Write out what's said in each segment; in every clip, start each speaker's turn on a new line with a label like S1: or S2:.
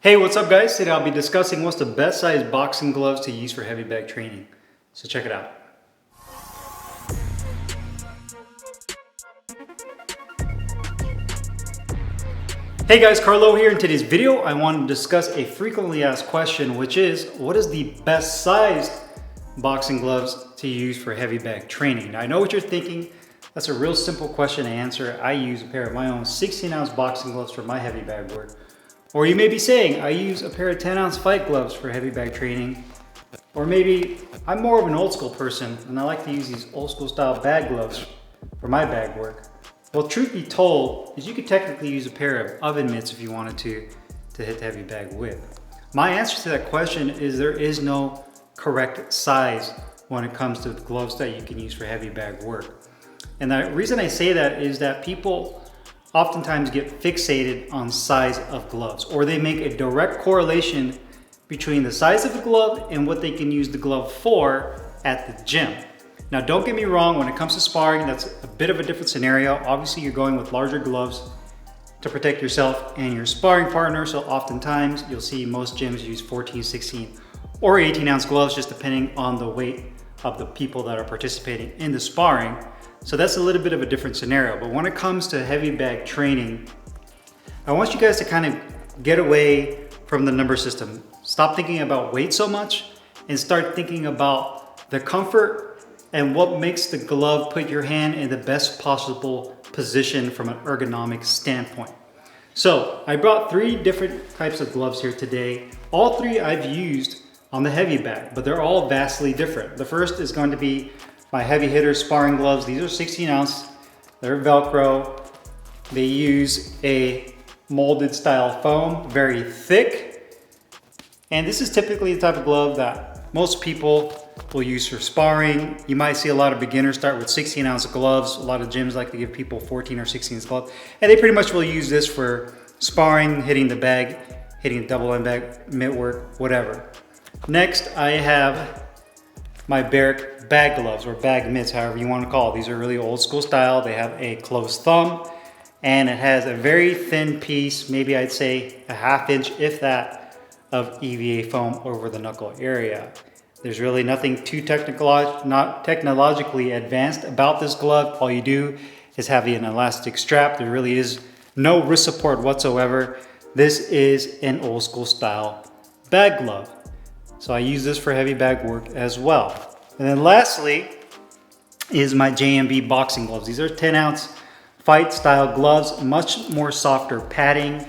S1: Hey, what's up guys? Today I'll be discussing what's the best size boxing gloves to use for heavy bag training. So check it out. Hey guys, Carlo here. In today's video, I want to discuss a frequently asked question, which is, what is the best sized boxing gloves to use for heavy bag training? Now I know what you're thinking. That's a real simple question to answer. I use a pair of my own 16-ounce boxing gloves for my heavy bag work. Or you may be saying, I use a pair of 10-ounce fight gloves for heavy bag training. Or maybe I'm more of an old school person and I like to use these old school style bag gloves for my bag work. Well, truth be told, is you could technically use a pair of oven mitts if you wanted to hit the heavy bag with. My answer to that question is there is no correct size when it comes to the gloves that you can use for heavy bag work. And the reason I say that is that people oftentimes get fixated on size of gloves, or they make a direct correlation between the size of the glove and what they can use the glove for at the gym. Now don't get me wrong, when it comes to sparring, that's a bit of a different scenario. Obviously you're going with larger gloves to protect yourself and your sparring partner, so oftentimes you'll see most gyms use 14, 16, or 18-ounce gloves, just depending on the weight of the people that are participating in the sparring. So that's a little bit of a different scenario. But when it comes to heavy bag training, I want you guys to kind of get away from the number system. Stop thinking about weight so much and start thinking about the comfort and what makes the glove put your hand in the best possible position from an ergonomic standpoint. So I brought 3 different types of gloves here today. All 3 I've used on the heavy bag, but they're all vastly different. The first is going to be my heavy hitter sparring gloves. These are 16 ounce, they're Velcro. They use a molded style foam, very thick. And this is typically the type of glove that most people will use for sparring. You might see a lot of beginners start with 16 ounce gloves. A lot of gyms like to give people 14 or 16 ounce gloves. And they pretty much will use this for sparring, hitting the bag, hitting double end bag, mitt work, whatever. Next, I have my Barrick bag gloves, or bag mitts, however you want to call it. These are really old school style. They have a closed thumb and it has a very thin piece, maybe I'd say a ½ inch, if that, of EVA foam over the knuckle area. There's really nothing too not technologically advanced about this glove. All you do is have an elastic strap. There really is no wrist support whatsoever. This is an old school style bag glove. So I use this for heavy bag work as well. And then lastly is my JMB boxing gloves. These are 10-ounce fight style gloves, much more softer padding.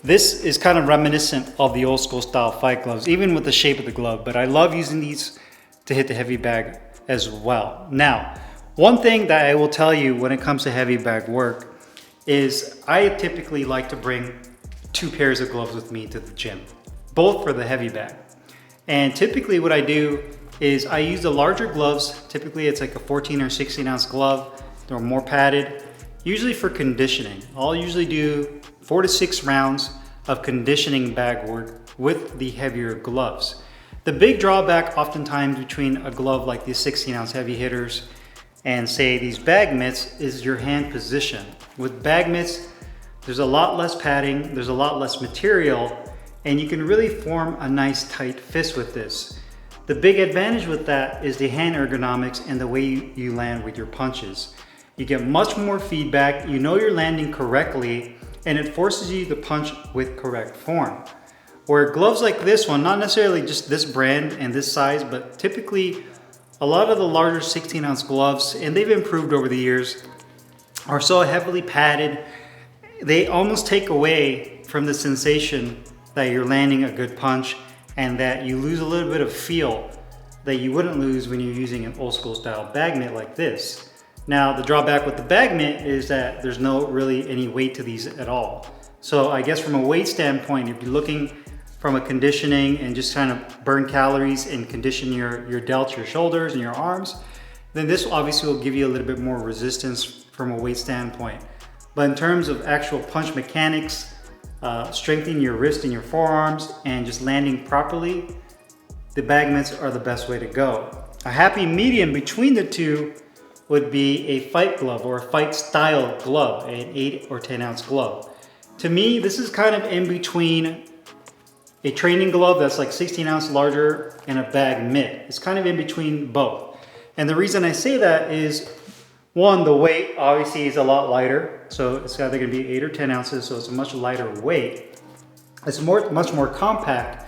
S1: This is kind of reminiscent of the old school style fight gloves, even with the shape of the glove, but I love using these to hit the heavy bag as well. Now, one thing that I will tell you when it comes to heavy bag work is I typically like to bring 2 pairs of gloves with me to the gym, both for the heavy bag. And typically what I do is I use the larger gloves. Typically it's like a 14 or 16 ounce glove. They're more padded, usually for conditioning. I'll usually do 4 to 6 rounds of conditioning bag work with the heavier gloves. The big drawback oftentimes between a glove like these 16 ounce heavy hitters and say these bag mitts is your hand position. With bag mitts, there's a lot less padding, there's a lot less material, and you can really form a nice tight fist with this. The big advantage with that is the hand ergonomics and the way you land with your punches. You get much more feedback, you know you're landing correctly, and it forces you to punch with correct form. Where gloves like this one, not necessarily just this brand and this size, but typically a lot of the larger 16 ounce gloves, and they've improved over the years, are so heavily padded, they almost take away from the sensation that you're landing a good punch and that you lose a little bit of feel that you wouldn't lose when you're using an old school style bag mitt like this. Now, the drawback with the bag mitt is that there's no really any weight to these at all. So I guess from a weight standpoint, if you're looking from a conditioning and just kind of burn calories and condition your delts, your shoulders and your arms, then this obviously will give you a little bit more resistance from a weight standpoint. But in terms of actual punch mechanics, strengthening your wrist and your forearms and just landing properly, the bag mitts are the best way to go. A happy medium between the two would be a fight glove or a fight style glove, an 8 or 10 ounce glove. To me, this is kind of in between a training glove that's like 16 ounce larger and a bag mitt. It's kind of in between both. And the reason I say that is, one, the weight obviously is a lot lighter. So it's either gonna be 8 or 10 ounces, so it's a much lighter weight. It's much more compact,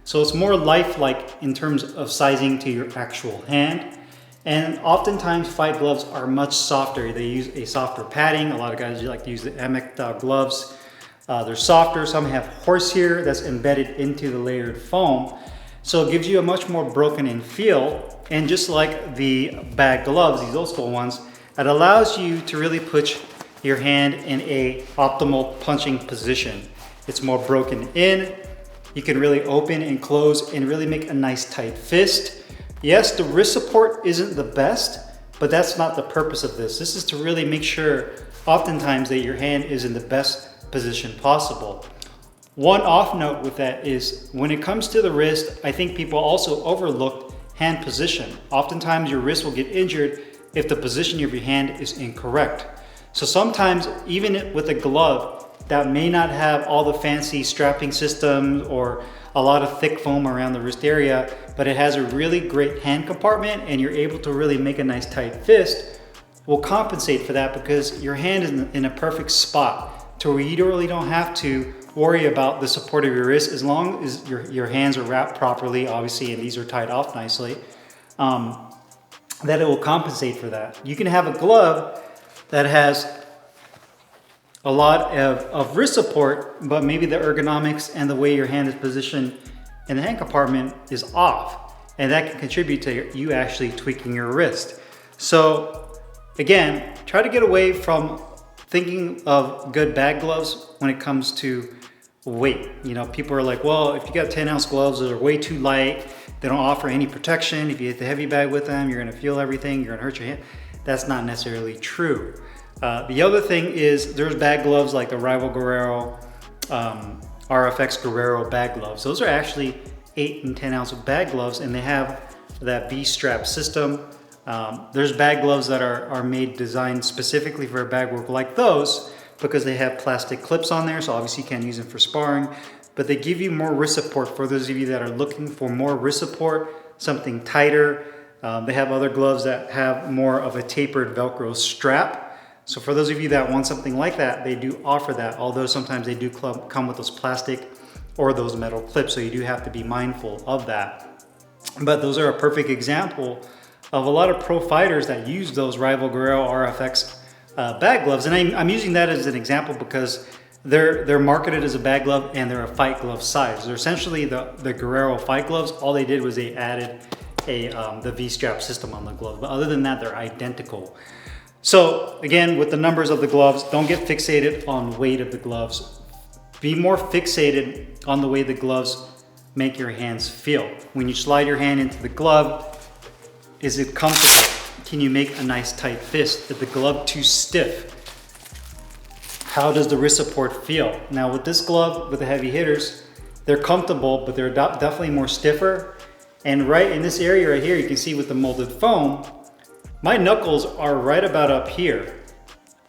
S1: so it's more lifelike in terms of sizing to your actual hand. And oftentimes fight gloves are much softer. They use a softer padding. A lot of guys like to use the Amec gloves. They're softer. Some have horsehair that's embedded into the layered foam. So it gives you a much more broken in feel. And just like the bag gloves, these old school ones, it allows you to really put your hand in a optimal punching position. It's more broken in. You can really open and close and really make a nice tight fist. Yes, the wrist support isn't the best, but that's not the purpose of this. This is to really make sure oftentimes that your hand is in the best position possible. One off note with that is when it comes to the wrist, I think people also overlook hand position. Oftentimes your wrist will get injured if the position of your hand is incorrect. So sometimes even with a glove that may not have all the fancy strapping systems or a lot of thick foam around the wrist area, but it has a really great hand compartment and you're able to really make a nice tight fist, will compensate for that because your hand is in a perfect spot to where you really don't have to worry about the support of your wrist as long as your hands are wrapped properly, obviously, and these are tied off nicely, that it will compensate for that. You can have a glove that has a lot of wrist support, but maybe the ergonomics and the way your hand is positioned in the hand compartment is off. And that can contribute to you actually tweaking your wrist. So again, try to get away from thinking of good bag gloves when it comes to weight. You know, people are like, well, if you got 10 ounce gloves, those are way too light. They don't offer any protection. If you hit the heavy bag with them, you're gonna feel everything, you're gonna hurt your hand. That's not necessarily true. The other thing is there's bag gloves like the Rival Guerrero, RFX Guerrero bag gloves. Those are actually 8 and 10 ounce bag gloves and they have that V-strap system. There's bag gloves that are designed specifically for a bag work like those because they have plastic clips on there, so obviously you can't use them for sparring, but they give you more wrist support for those of you that are looking for more wrist support, something tighter. They have other gloves that have more of a tapered Velcro strap. So for those of you that want something like that, they do offer that, although sometimes they do come with those plastic or those metal clips, so you do have to be mindful of that. But those are a perfect example of a lot of pro fighters that use those Rival Guerrero RFX bag gloves. And I'm using that as an example because they're marketed as a bag glove and they're a fight glove size. They're essentially the Guerrero fight gloves. All they did was they added the V-strap system on the glove. But other than that, they're identical. So again, with the numbers of the gloves, don't get fixated on weight of the gloves. Be more fixated on the way the gloves make your hands feel. When you slide your hand into the glove, is it comfortable? Can you make a nice tight fist? Is the glove too stiff? How does the wrist support feel? Now with this glove, with the heavy hitters, they're comfortable, but they're definitely more stiffer. And right in this area right here, you can see with the molded foam, my knuckles are right about up here.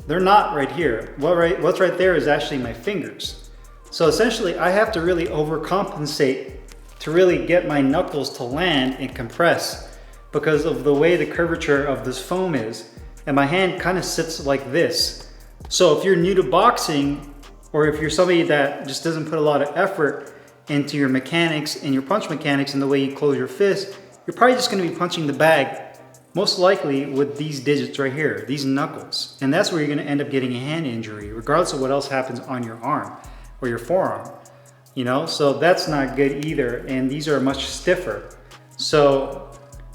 S1: They're not right here. What's right there is actually my fingers. So essentially I have to really overcompensate to really get my knuckles to land and compress because of the way the curvature of this foam is. And my hand kind of sits like this. So if you're new to boxing, or if you're somebody that just doesn't put a lot of effort into your mechanics and your punch mechanics and the way you close your fist, you're probably just gonna be punching the bag most likely with these digits right here, these knuckles. And that's where you're gonna end up getting a hand injury, regardless of what else happens on your arm or your forearm. You know, so that's not good either. And these are much stiffer. So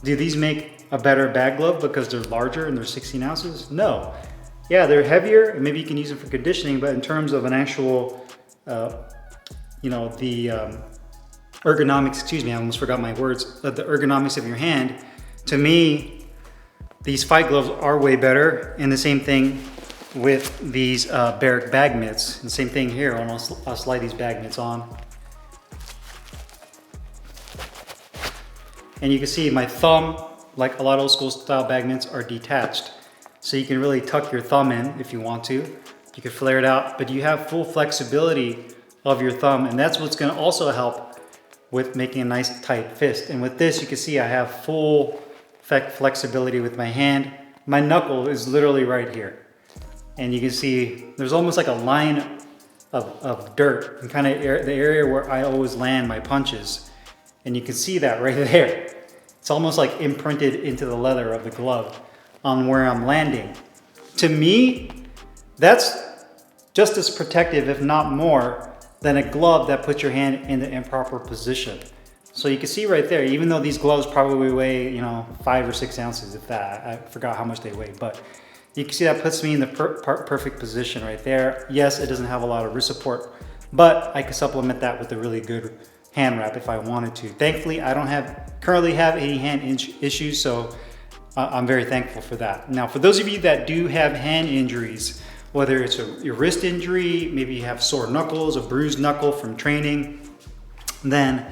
S1: do these make a better bag glove because they're larger and they're 16 ounces? No. Yeah, they're heavier and maybe you can use them for conditioning, but in terms of an actual, you know, the ergonomics, excuse me, I almost forgot my words, the ergonomics of your hand, to me, these fight gloves are way better. And the same thing with these Barrick bag mitts. And same thing here, I'll slide these bag mitts on. And you can see my thumb, like a lot of old school style bag mitts, are detached. So you can really tuck your thumb in if you want to. You can flare it out, but you have full flexibility of your thumb, and that's what's gonna also help with making a nice tight fist. And with this, you can see I have full flexibility with my hand. My knuckle is literally right here. And you can see there's almost like a line of dirt and kind of the area where I always land my punches. And you can see that right there. It's almost like imprinted into the leather of the glove on where I'm landing. To me, that's just as protective, if not more, than a glove that puts your hand in the improper position. So you can see right there, even though these gloves probably weigh, 5 or 6 ounces, if that, I forgot how much they weigh, but you can see that puts me in the perfect position right there. Yes, it doesn't have a lot of wrist support, but I could supplement that with a really good hand wrap if I wanted to. Thankfully, I don't currently have any hand issues, so I'm very thankful for that. Now, for those of you that do have hand injuries, whether it's your wrist injury, maybe you have sore knuckles, a bruised knuckle from training, then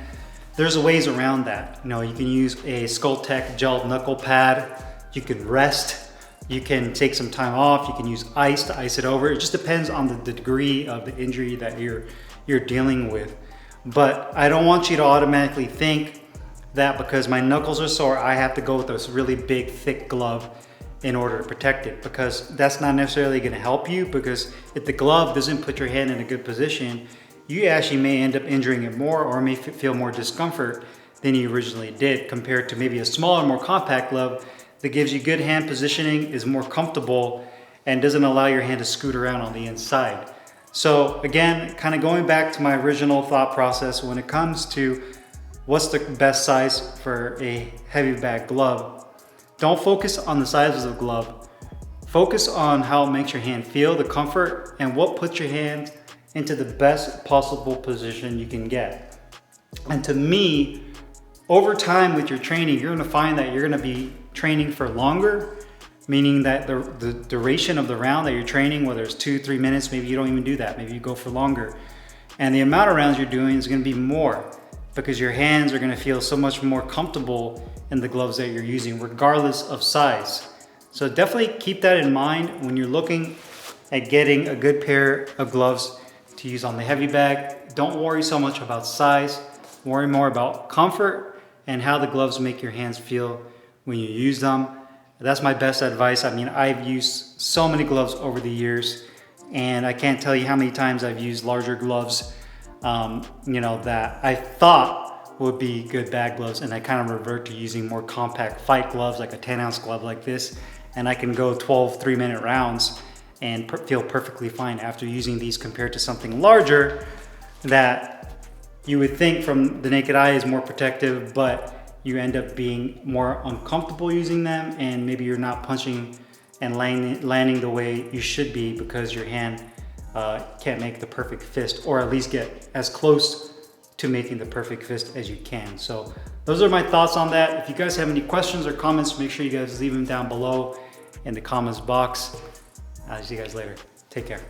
S1: there's ways around that. You can use a Sculptek gel knuckle pad. You can rest. You can take some time off. You can use ice to ice it over. It just depends on the degree of the injury that you're dealing with. But I don't want you to automatically think that because my knuckles are sore, I have to go with this really big, thick glove in order to protect it, because that's not necessarily going to help you, because if the glove doesn't put your hand in a good position, you actually may end up injuring it more or may feel more discomfort than you originally did, compared to maybe a smaller, more compact glove that gives you good hand positioning, is more comfortable, and doesn't allow your hand to scoot around on the inside. So again, kind of going back to my original thought process when it comes to what's the best size for a heavy bag glove, don't focus on the size of the glove. Focus on how it makes your hand feel, the comfort, and what puts your hand into the best possible position you can get. And to me, over time with your training, you're gonna find that you're gonna be training for longer, meaning that the duration of the round that you're training, whether it's 2-3 minutes, maybe you don't even do that, maybe you go for longer. And the amount of rounds you're doing is gonna be more, because your hands are gonna feel so much more comfortable in the gloves that you're using, regardless of size. So definitely keep that in mind when you're looking at getting a good pair of gloves to use on the heavy bag. Don't worry so much about size, worry more about comfort and how the gloves make your hands feel when you use them. That's my best advice. I mean, I've used so many gloves over the years, and I can't tell you how many times I've used larger gloves, that I thought would be good bag gloves, and I kind of revert to using more compact fight gloves, like a 10-ounce glove like this, and I can go 12 3-minute rounds and feel perfectly fine after using these, compared to something larger that you would think from the naked eye is more protective, but you end up being more uncomfortable using them, and maybe you're not punching and landing the way you should be because your hand can't make the perfect fist, or at least get as close to making the perfect fist as you can. So those are my thoughts on that. If you guys have any questions or comments, make sure you guys leave them down below in the comments box. I'll see you guys later. Take care.